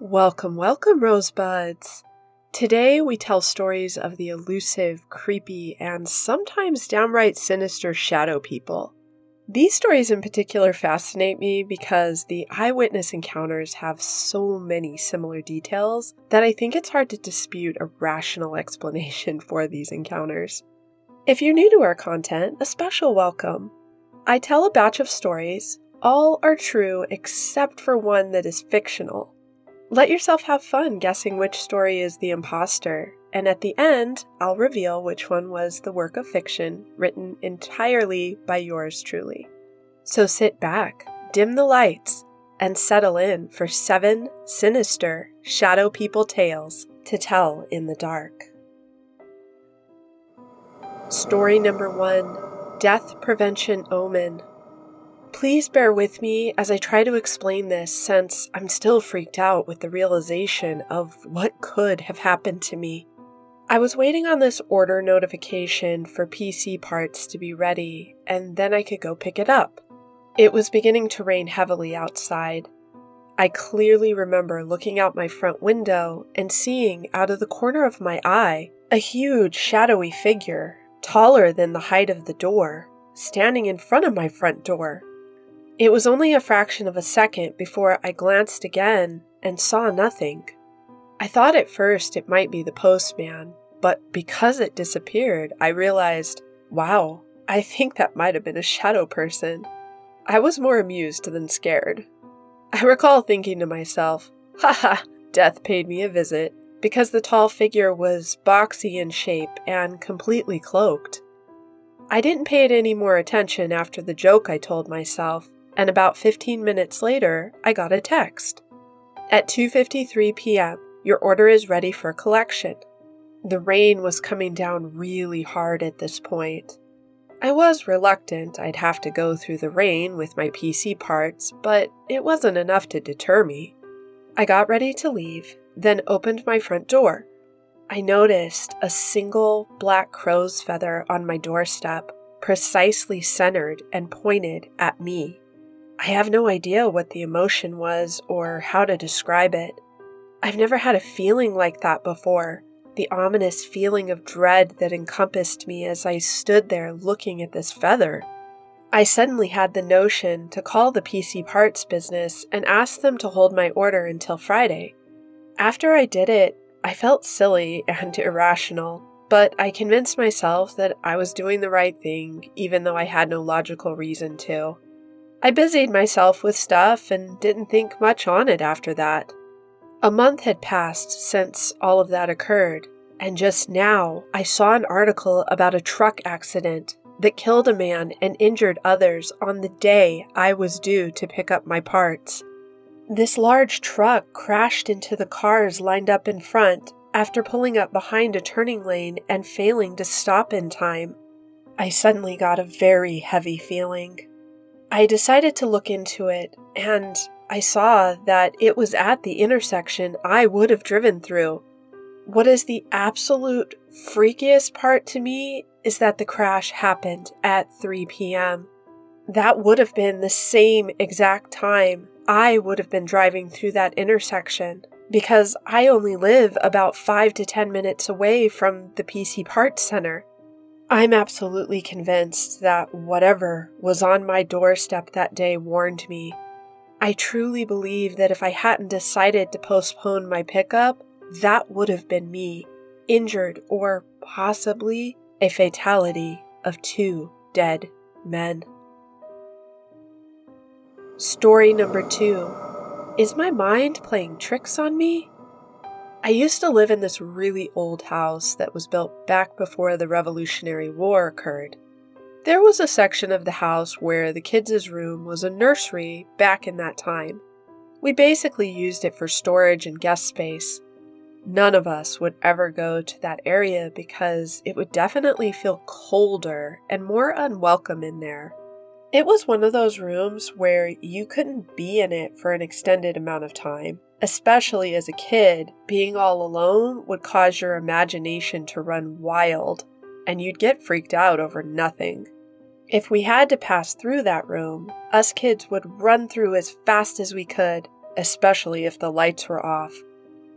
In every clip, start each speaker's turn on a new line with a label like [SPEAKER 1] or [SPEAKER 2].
[SPEAKER 1] Welcome, welcome, Rosebuds! Today we tell stories of the elusive, creepy, and sometimes downright sinister shadow people. These stories in particular fascinate me because the eyewitness encounters have so many similar details that I think it's hard to dispute a rational explanation for these encounters. If you're new to our content, a special welcome. I tell a batch of stories. All are true except for one that is fictional. Let yourself have fun guessing which story is the imposter, and at the end, I'll reveal which one was the work of fiction written entirely by yours truly. So sit back, dim the lights, and settle in for 7 sinister shadow people tales to tell in the dark. Story number 1, Death Prevention Omen. Please bear with me as I try to explain this since I'm still freaked out with the realization of what could have happened to me. I was waiting on this order notification for PC parts to be ready, and then I could go pick it up. It was beginning to rain heavily outside. I clearly remember looking out my front window and seeing out of the corner of my eye a huge shadowy figure, taller than the height of the door, standing in front of my front door. It was only a fraction of a second before I glanced again and saw nothing. I thought at first it might be the postman, but because it disappeared, I realized, wow, I think that might have been a shadow person. I was more amused than scared. I recall thinking to myself, haha, death paid me a visit, because the tall figure was boxy in shape and completely cloaked. I didn't pay it any more attention after the joke I told myself, and about 15 minutes later, I got a text. At 2:53 p.m., your order is ready for collection. The rain was coming down really hard at this point. I was reluctant I'd have to go through the rain with my PC parts, but it wasn't enough to deter me. I got ready to leave, then opened my front door. I noticed a single black crow's feather on my doorstep, precisely centered and pointed at me. I have no idea what the emotion was or how to describe it. I've never had a feeling like that before, the ominous feeling of dread that encompassed me as I stood there looking at this feather. I suddenly had the notion to call the PC parts business and ask them to hold my order until Friday. After I did it, I felt silly and irrational, but I convinced myself that I was doing the right thing even though I had no logical reason to. I busied myself with stuff and didn't think much on it after that. A month had passed since all of that occurred, and just now I saw an article about a truck accident that killed a man and injured others on the day I was due to pick up my parts. This large truck crashed into the cars lined up in front after pulling up behind a turning lane and failing to stop in time. I suddenly got a very heavy feeling. I decided to look into it, and I saw that it was at the intersection I would have driven through. What is the absolute freakiest part to me is that the crash happened at 3 p.m. That would have been the same exact time I would have been driving through that intersection, because I only live about 5 to 10 minutes away from the PC Parts Center. I'm absolutely convinced that whatever was on my doorstep that day warned me. I truly believe that if I hadn't decided to postpone my pickup, that would have been me, injured or possibly a fatality of 2 dead men. Story number 2. Is my mind playing tricks on me? I used to live in this really old house that was built back before the Revolutionary War occurred. There was a section of the house where the kids' room was a nursery back in that time. We basically used it for storage and guest space. None of us would ever go to that area because it would definitely feel colder and more unwelcome in there. It was one of those rooms where you couldn't be in it for an extended amount of time. Especially as a kid, being all alone would cause your imagination to run wild, and you'd get freaked out over nothing. If we had to pass through that room, us kids would run through as fast as we could, especially if the lights were off.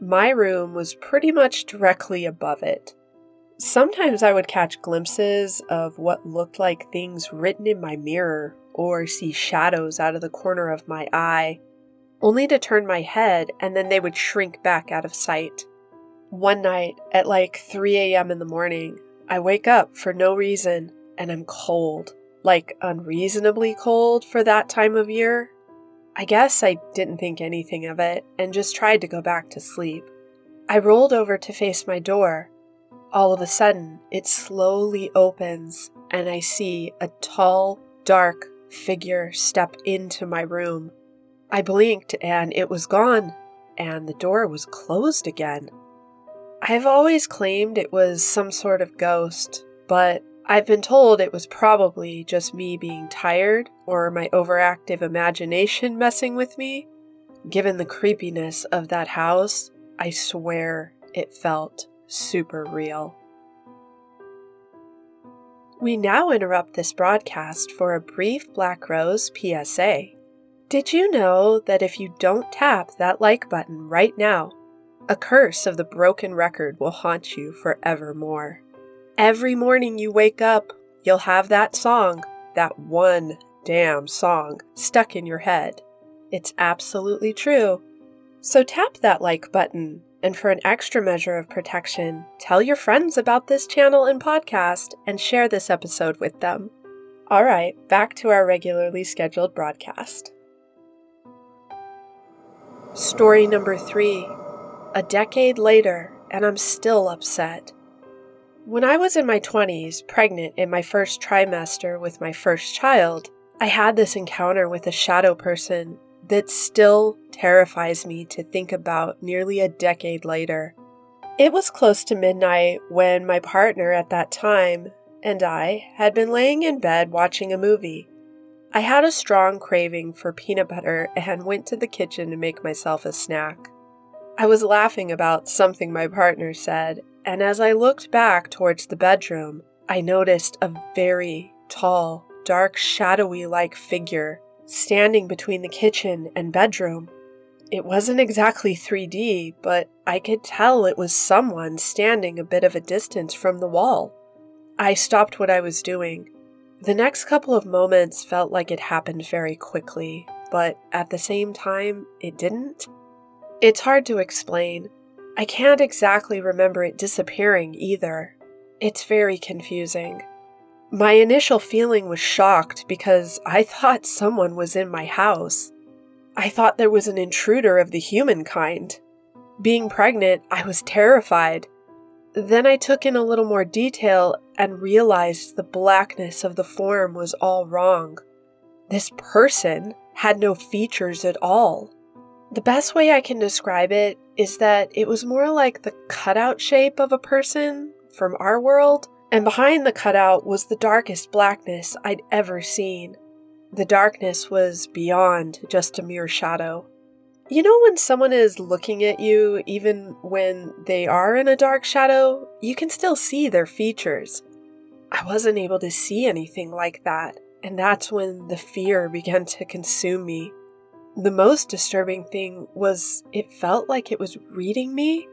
[SPEAKER 1] My room was pretty much directly above it. Sometimes I would catch glimpses of what looked like things written in my mirror or see shadows out of the corner of my eye, only to turn my head and then they would shrink back out of sight. One night at like 3 a.m. in the morning, I wake up for no reason and I'm cold, like unreasonably cold for that time of year. I guess I didn't think anything of it and just tried to go back to sleep. I rolled over to face my door. All of a sudden, it slowly opens and I see a tall, dark figure step into my room. I blinked and it was gone, and the door was closed again. I've always claimed it was some sort of ghost, but I've been told it was probably just me being tired or my overactive imagination messing with me. Given the creepiness of that house, I swear it felt super real. We now interrupt this broadcast for a brief Black Rose PSA. Did you know that if you don't tap that like button right now, a curse of the broken record will haunt you forevermore? Every morning you wake up, you'll have that song, that one damn song, stuck in your head. It's absolutely true. So tap that like button, and for an extra measure of protection, tell your friends about this channel and podcast and share this episode with them. All right, back to our regularly scheduled broadcast. Story number 3. A decade later, and I'm still upset. When I was in my 20s, pregnant in my first trimester with my first child, I had this encounter with a shadow person that still terrifies me to think about nearly a decade later. It was close to midnight when my partner at that time and I had been laying in bed watching a movie. I had a strong craving for peanut butter and went to the kitchen to make myself a snack. I was laughing about something my partner said, and as I looked back towards the bedroom, I noticed a very tall, dark, shadowy-like figure standing between the kitchen and bedroom. It wasn't exactly 3D, but I could tell it was someone standing a bit of a distance from the wall. I stopped what I was doing. The next couple of moments felt like it happened very quickly, but at the same time, it didn't. It's hard to explain. I can't exactly remember it disappearing either. It's very confusing. My initial feeling was shocked because I thought someone was in my house. I thought there was an intruder of the human kind. Being pregnant, I was terrified. Then I took in a little more detail and realized the blackness of the form was all wrong. This person had no features at all. The best way I can describe it is that it was more like the cutout shape of a person from our world, and behind the cutout was the darkest blackness I'd ever seen. The darkness was beyond just a mere shadow. You know when someone is looking at you, even when they are in a dark shadow, you can still see their features. I wasn't able to see anything like that, and that's when the fear began to consume me. The most disturbing thing was it felt like it was reading me,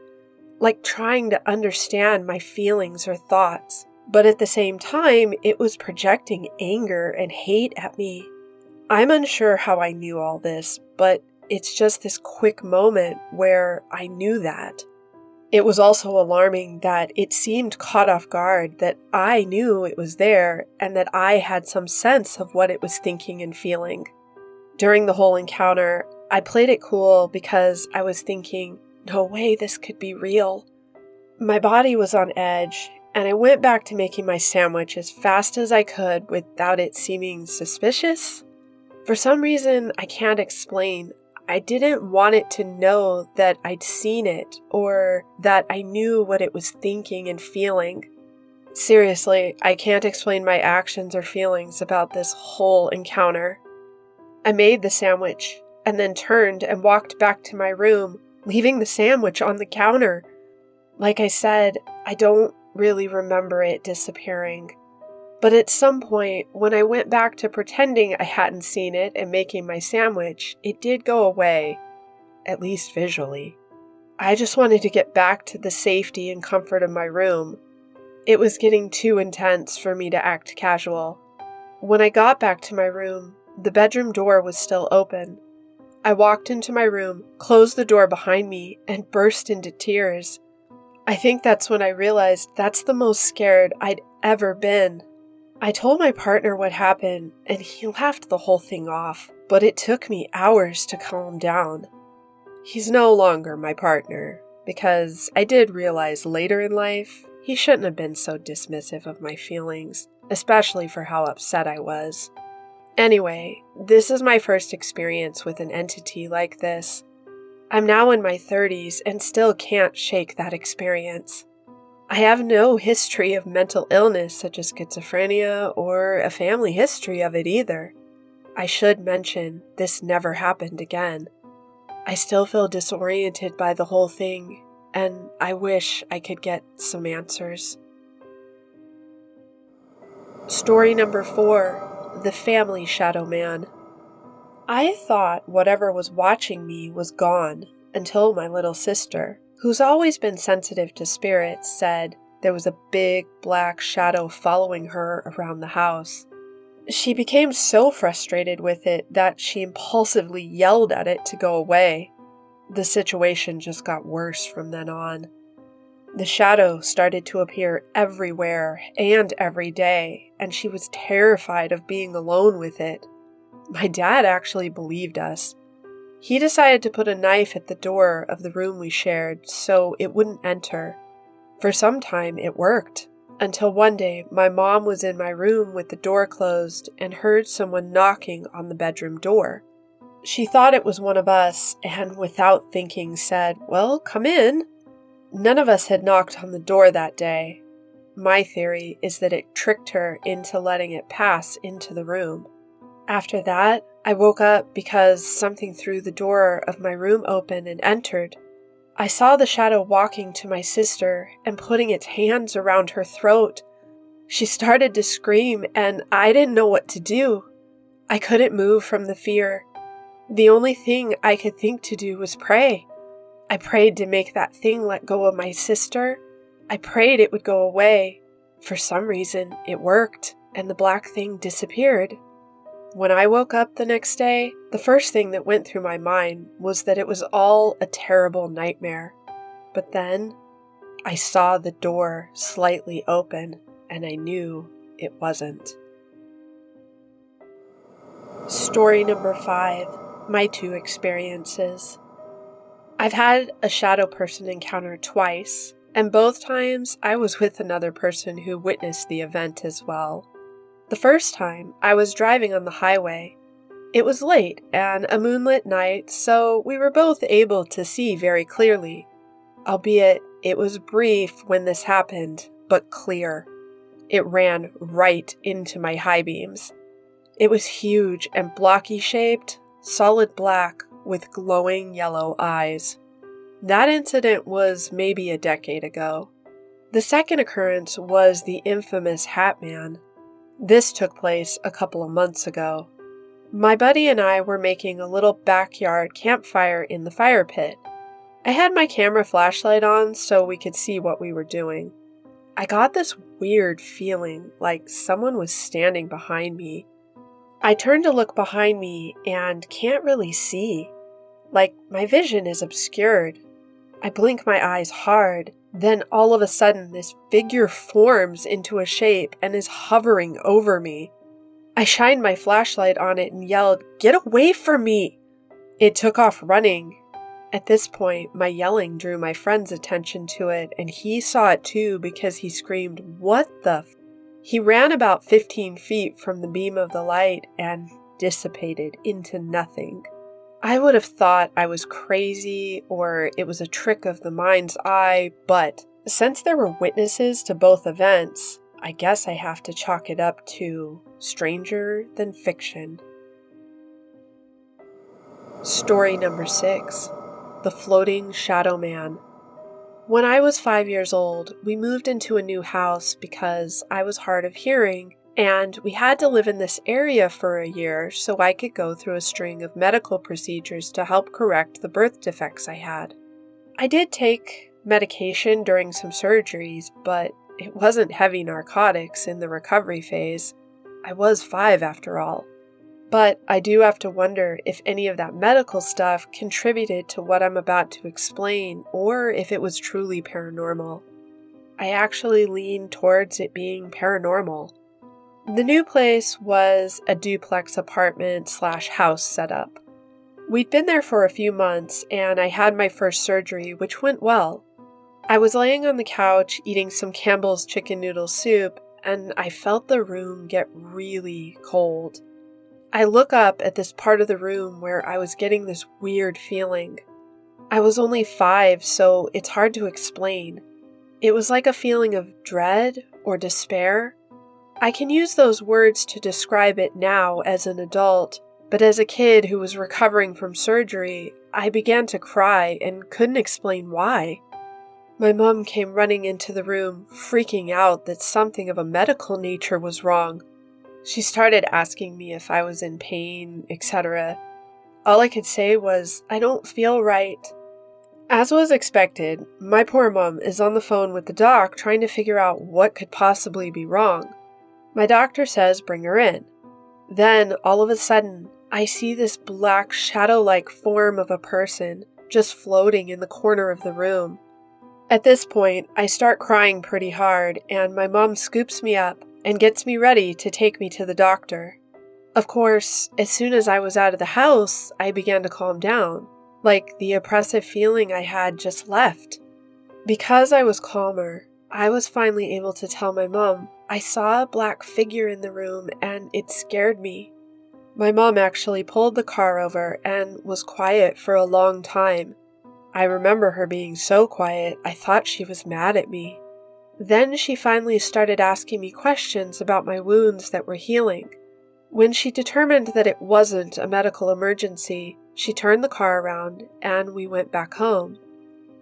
[SPEAKER 1] like trying to understand my feelings or thoughts. But at the same time, it was projecting anger and hate at me. I'm unsure how I knew all this, but it's just this quick moment where I knew that. It was also alarming that it seemed caught off guard that I knew it was there and that I had some sense of what it was thinking and feeling. During the whole encounter, I played it cool because I was thinking, no way this could be real. My body was on edge, and I went back to making my sandwich as fast as I could without it seeming suspicious. For some reason I can't explain, I didn't want it to know that I'd seen it or that I knew what it was thinking and feeling. Seriously, I can't explain my actions or feelings about this whole encounter. I made the sandwich and then turned and walked back to my room, leaving the sandwich on the counter. Like I said, I don't really remember it disappearing. But at some point, when I went back to pretending I hadn't seen it and making my sandwich, it did go away. at least visually. I just wanted to get back to the safety and comfort of my room. It was getting too intense for me to act casual. When I got back to my room, the bedroom door was still open. I walked into my room, closed the door behind me, and burst into tears. I think that's when I realized that's the most scared I'd ever been. I told my partner what happened, and he laughed the whole thing off, but it took me hours to calm down. He's no longer my partner, because I did realize later in life he shouldn't have been so dismissive of my feelings, especially for how upset I was. Anyway, this is my first experience with an entity like this. I'm now in my 30s and still can't shake that experience. I have no history of mental illness such as schizophrenia or a family history of it either. I should mention this never happened again. I still feel disoriented by the whole thing, and I wish I could get some answers. Story number 4, The Family Shadow Man. I thought whatever was watching me was gone until my little sister, who's always been sensitive to spirits, said there was a big black shadow following her around the house. She became so frustrated with it that she impulsively yelled at it to go away. The situation just got worse from then on. The shadow started to appear everywhere and every day, and she was terrified of being alone with it. My dad actually believed us. He decided to put a knife at the door of the room we shared so it wouldn't enter. For some time it worked, until one day my mom was in my room with the door closed and heard someone knocking on the bedroom door. She thought it was one of us and without thinking said, "Well, come in." None of us had knocked on the door that day. My theory is that it tricked her into letting it pass into the room. After that, I woke up because something threw the door of my room open and entered. I saw the shadow walking to my sister and putting its hands around her throat. She started to scream and I didn't know what to do. I couldn't move from the fear. The only thing I could think to do was pray. I prayed to make that thing let go of my sister. I prayed it would go away. For some reason, it worked, and the black thing disappeared. When I woke up the next day, the first thing that went through my mind was that it was all a terrible nightmare. But then, I saw the door slightly open, and I knew it wasn't. Story number 5, My 2 experiences. I've had a shadow person encounter twice, and both times I was with another person who witnessed the event as well. The first time, I was driving on the highway. It was late and a moonlit night, so we were both able to see very clearly. Albeit, it was brief when this happened, but clear. It ran right into my high beams. It was huge and blocky shaped, solid black, with glowing yellow eyes. That incident was maybe a decade ago. The second occurrence was the infamous Hat Man. This took place a couple of months ago. My buddy and I were making a little backyard campfire in the fire pit. I had my camera flashlight on so we could see what we were doing. I got this weird feeling like someone was standing behind me. I turned to look behind me and can't really see. Like my vision is obscured. I blink my eyes hard. Then all of a sudden, this figure forms into a shape and is hovering over me. I shined my flashlight on it and yelled, "Get away from me!" It took off running. At this point, my yelling drew my friend's attention to it, and he saw it too because he screamed, "What the f-?" He ran about 15 feet from the beam of the light and dissipated into nothing. I would have thought I was crazy or it was a trick of the mind's eye, but since there were witnesses to both events, I guess I have to chalk it up to stranger than fiction. Story number 6, The Floating Shadow Man. When I was 5 years old, we moved into a new house because I was hard of hearing And we had to live in this area for a year so I could go through a string of medical procedures to help correct the birth defects I had. I did take medication during some surgeries, but it wasn't heavy narcotics in the recovery phase. I was 5 after all. But I do have to wonder if any of that medical stuff contributed to what I'm about to explain, or if it was truly paranormal. I actually lean towards it being paranormal. The new place was a duplex apartment/house setup. We'd been there for a few months, and I had my first surgery, which went well. I was laying on the couch eating some Campbell's chicken noodle soup, and I felt the room get really cold. I look up at this part of the room where I was getting this weird feeling. I was only 5, so it's hard to explain. It was like a feeling of dread or despair. I can use those words to describe it now as an adult, but as a kid who was recovering from surgery, I began to cry and couldn't explain why. My mom came running into the room, freaking out that something of a medical nature was wrong. She started asking me if I was in pain, etc. All I could say was, "I don't feel right." As was expected, my poor mom is on the phone with the doc trying to figure out what could possibly be wrong. My doctor says bring her in. Then, all of a sudden, I see this black shadow-like form of a person just floating in the corner of the room. At this point, I start crying pretty hard, and my mom scoops me up and gets me ready to take me to the doctor. Of course, as soon as I was out of the house, I began to calm down, like the oppressive feeling I had just left. Because I was calmer, I was finally able to tell my mom I saw a black figure in the room and it scared me. My mom actually pulled the car over and was quiet for a long time. I remember her being so quiet, I thought she was mad at me. Then she finally started asking me questions about my wounds that were healing. When she determined that it wasn't a medical emergency, she turned the car around and we went back home.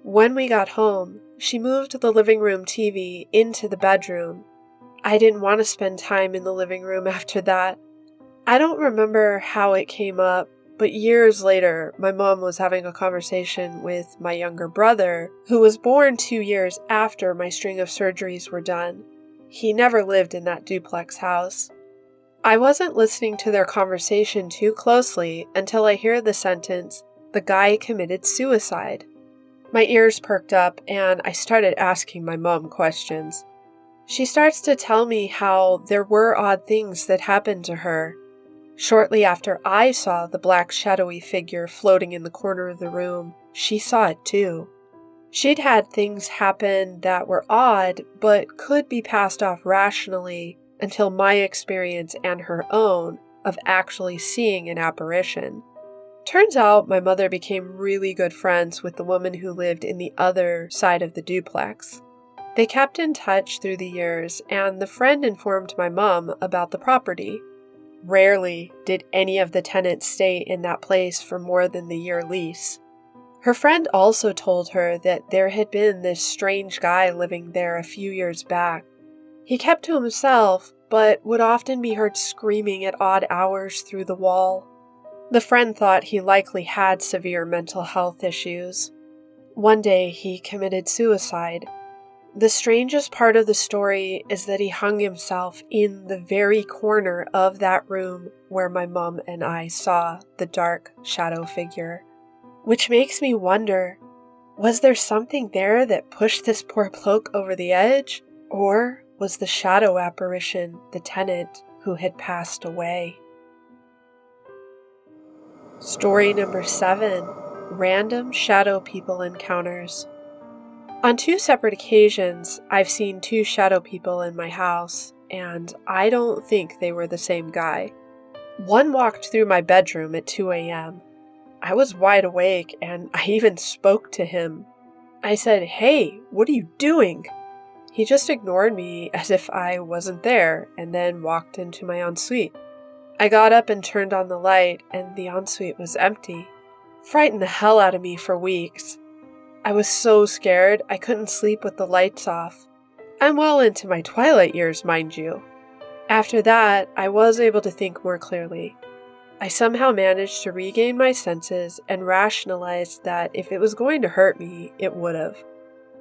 [SPEAKER 1] When we got home, she moved the living room TV into the bedroom. I didn't want to spend time in the living room after that. I don't remember how it came up, but years later, my mom was having a conversation with my younger brother, who was born 2 years after my string of surgeries were done. He never lived in that duplex house. I wasn't listening to their conversation too closely until I hear the sentence, "The guy committed suicide." My ears perked up and I started asking my mom questions. She starts to tell me how there were odd things that happened to her. Shortly after I saw the black shadowy figure floating in the corner of the room, she saw it too. She'd had things happen that were odd, but could be passed off rationally until my experience and her own of actually seeing an apparition. Turns out my mother became really good friends with the woman who lived in the other side of the duplex. They kept in touch through the years, and the friend informed my mom about the property. Rarely did any of the tenants stay in that place for more than the year lease. Her friend also told her that there had been this strange guy living there a few years back. He kept to himself, but would often be heard screaming at odd hours through the wall. The friend thought he likely had severe mental health issues. One day he committed suicide. The strangest part of the story is that he hung himself in the very corner of that room where my mom and I saw the dark shadow figure. Which makes me wonder, was there something there that pushed this poor bloke over the edge? Or was the shadow apparition the tenant who had passed away? Story number 7, Random Shadow People Encounters. On 2 separate occasions, I've seen 2 shadow people in my house, and I don't think they were the same guy. One walked through my bedroom at 2 a.m. I was wide awake, and I even spoke to him. I said, "Hey, what are you doing?" He just ignored me as if I wasn't there, and then walked into my ensuite. I got up and turned on the light, and the ensuite was empty. Frightened the hell out of me for weeks. I was so scared I couldn't sleep with the lights off. I'm well into my twilight years, mind you. After that, I was able to think more clearly. I somehow managed to regain my senses and rationalized that if it was going to hurt me, it would have.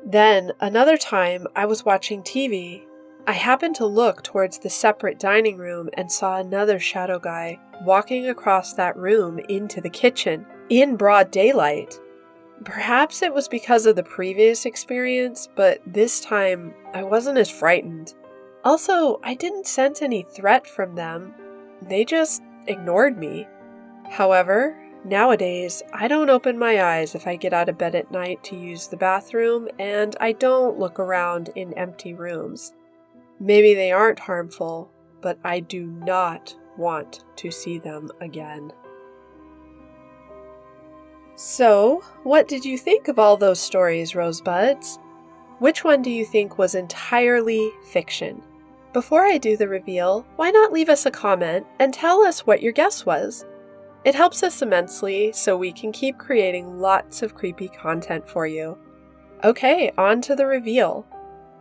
[SPEAKER 1] Then, another time, I was watching TV. I happened to look towards the separate dining room and saw another shadow guy walking across that room into the kitchen in broad daylight. Perhaps it was because of the previous experience, but this time I wasn't as frightened. Also, I didn't sense any threat from them. They just ignored me. However, nowadays, I don't open my eyes if I get out of bed at night to use the bathroom, and I don't look around in empty rooms. Maybe they aren't harmful, but I do not want to see them again. So, what did you think of all those stories, Rosebuds? Which one do you think was entirely fiction? Before I do the reveal, why not leave us a comment and tell us what your guess was? It helps us immensely so we can keep creating lots of creepy content for you. Okay, on to the reveal.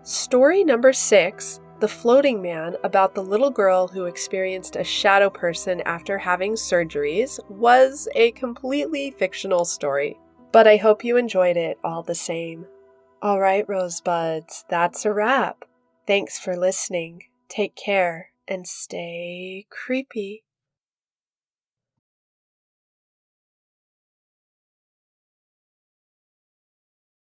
[SPEAKER 1] Story number 6, The Floating Man, about the little girl who experienced a shadow person after having surgeries, was a completely fictional story. But I hope you enjoyed it all the same. All right, Rosebuds, that's a wrap. Thanks for listening. Take care and stay creepy.